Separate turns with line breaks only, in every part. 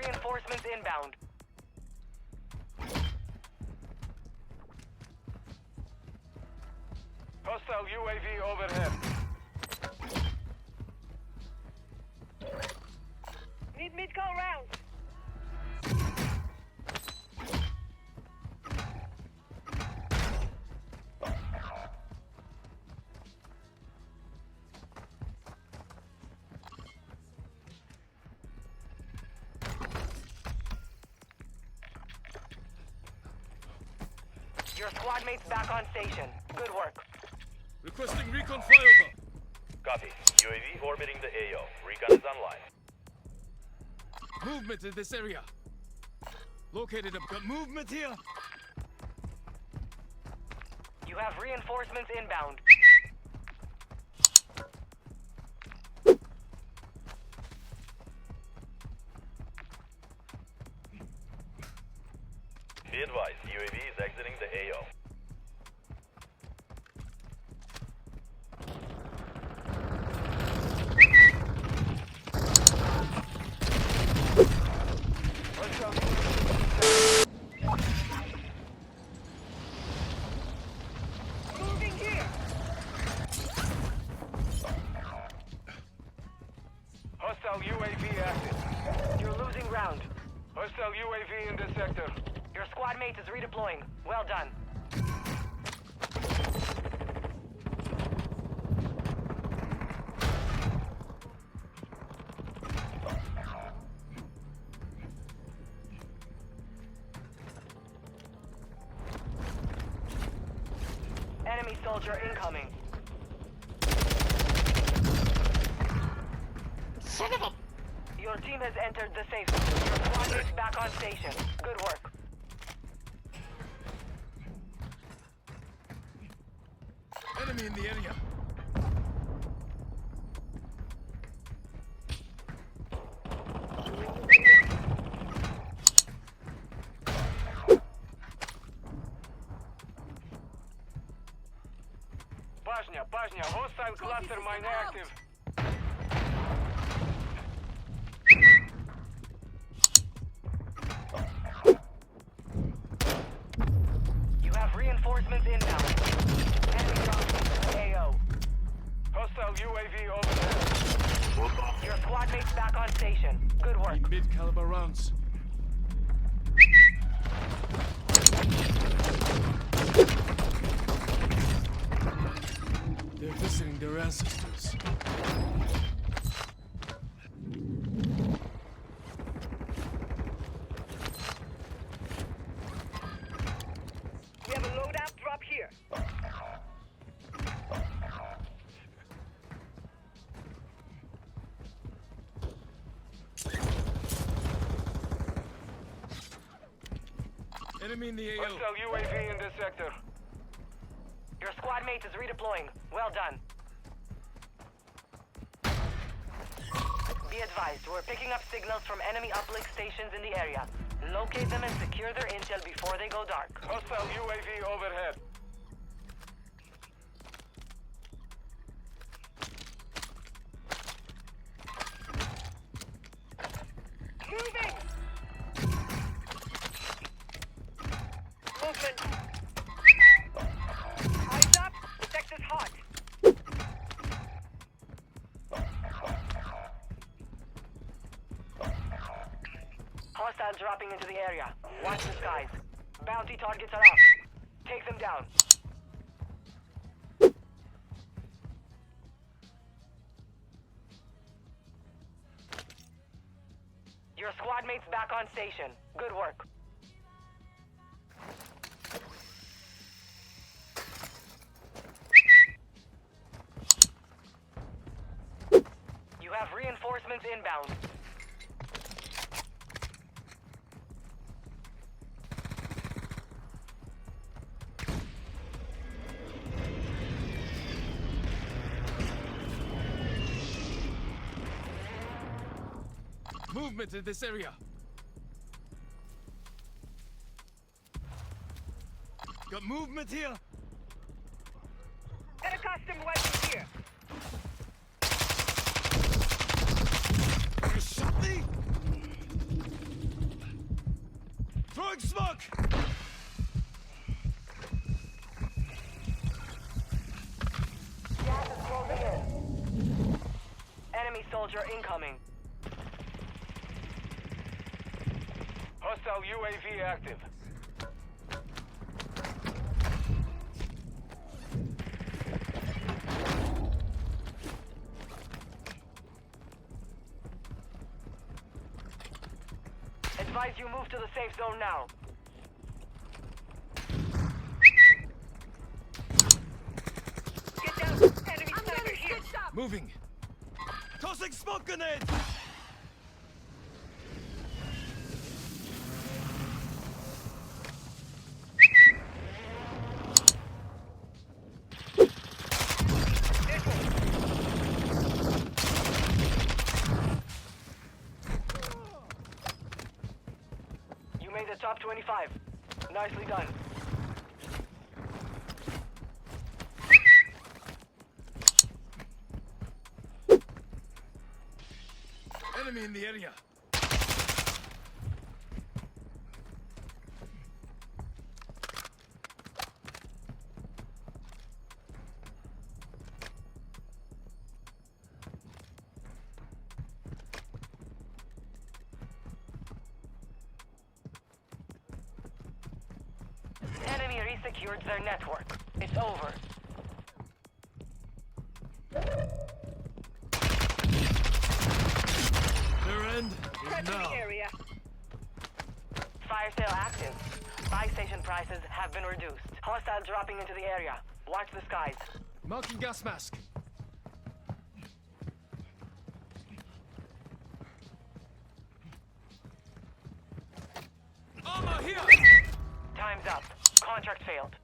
reinforcements inbound.
Hostile UAV overhead.
Need mid-call rounds.
Your squad mates back on station. Good work.
Requesting recon flyover.
Copy. UAV orbiting the AO. Recon is online.
Movement in this area. Located up. Got movement here.
You have reinforcements inbound.
Be advised, UAV is exiting the AO.
Moving here.
Hostile UAV active.
You're losing ground.
Hostile UAV in this sector.
Your squad mate is redeploying. Well done. Enemy soldier incoming.
Son of a...
Your team has entered the safe zone. Your squad mates back on station. Good work.
Enemy in the area.
Pajnia, hostile cluster mine active.
You have reinforcements inbound. Enemy dropping. AO.
Hostile UAV overhead.
Your squad mates back on station. Good work.
Need mid-caliber rounds. They're visiting their ancestors.
We have a loadout drop here.
Enemy in the AO.
Hostile UAV in this sector.
Your squad mate is redeploying. Well done. Be advised, we're picking up signals from enemy uplink stations in the area. Locate them and secure their intel before they go dark.
Hostile UAV overhead.
Moving. Movement. Eyes up. The sector's hot.
Hostiles dropping into the area. Watch the skies. Bounty targets are up. Take them down. Your squad mates back on station. Good work. You have reinforcements inbound.
Movement in this area. Got movement here.
Got a custom weapon here.
You shot me?
Enemy soldier incoming.
Hostile UAV active.
Advise you move to the safe zone now.
Get down. Enemy sniper here.
Moving. Tossing smoke grenade.
This one.
You made the top 25. Nicely done.
Enemy in the area.
Enemy resecured their network. It's over.
Their end is
Threat in
now.
the area.
Fire sale active. Buy station prices have been reduced. Hostiles dropping into the area. Watch the skies.
Marking gas mask. Armor here.
Time's up. Contract failed.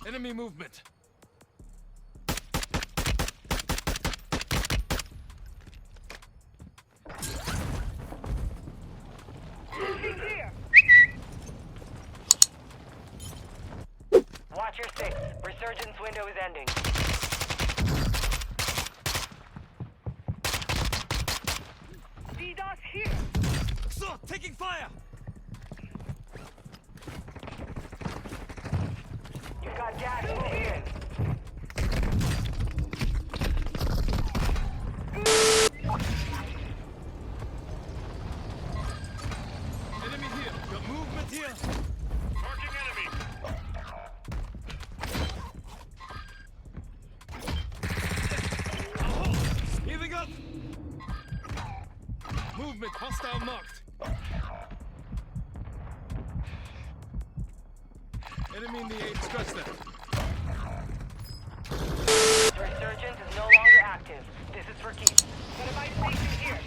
Enemy movement.
Moving clear.
Watch your six. Resurgence window is ending.
DDoS here.
So, taking fire.
You got gas moving in.
Enemy here. Got movement here.
Marking enemy.
Healing up. Movement hostile marked. Enemy in the aid stretch there.
Resurgence is no longer active. This is for keeps.
Got a buy station here.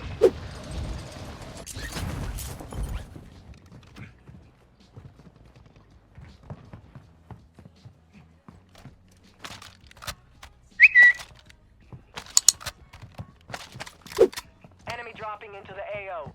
Enemy dropping into the AO.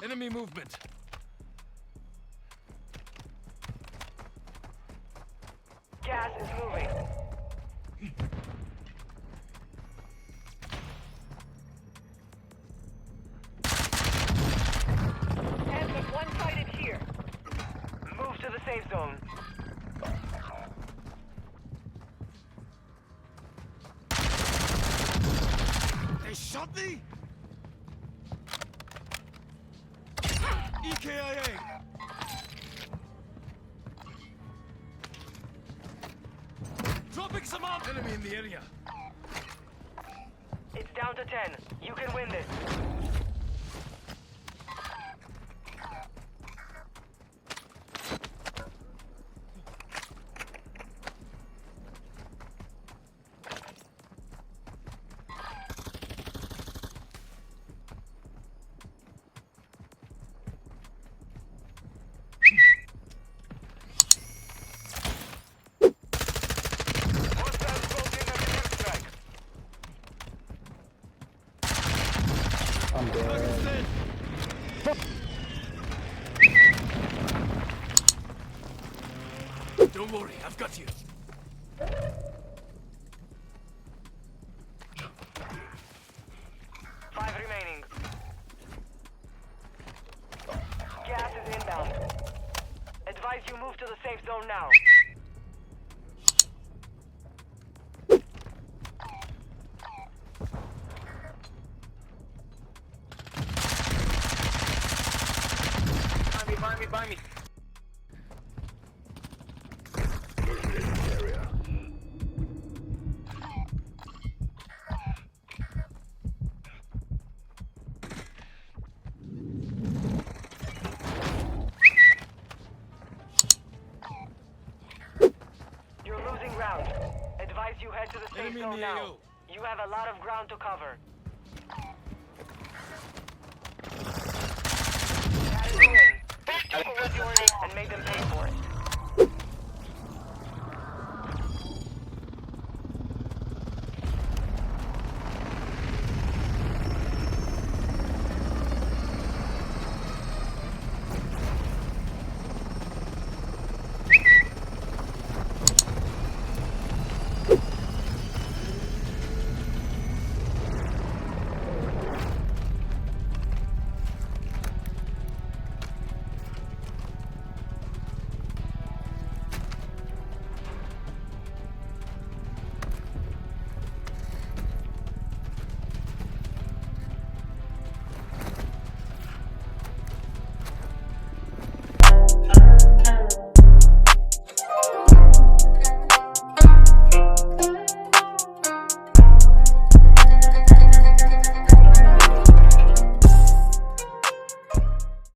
Enemy movement.
Gas is moving.
And the one-sided here.
Move to the safe zone.
They shot me? EKIA! Dropping some up! Enemy in the area.
It's down to 10. You can win this.
Don't worry, I've got you.
Five remaining. Gas is inbound. Advise you move to the safe zone now.
Behind me.
You're losing ground. Advise you head to the safe
Enemy in
zone
the
now.
AO.
You have a lot of ground to cover. That is a win. Took what you earned and made them pay for it.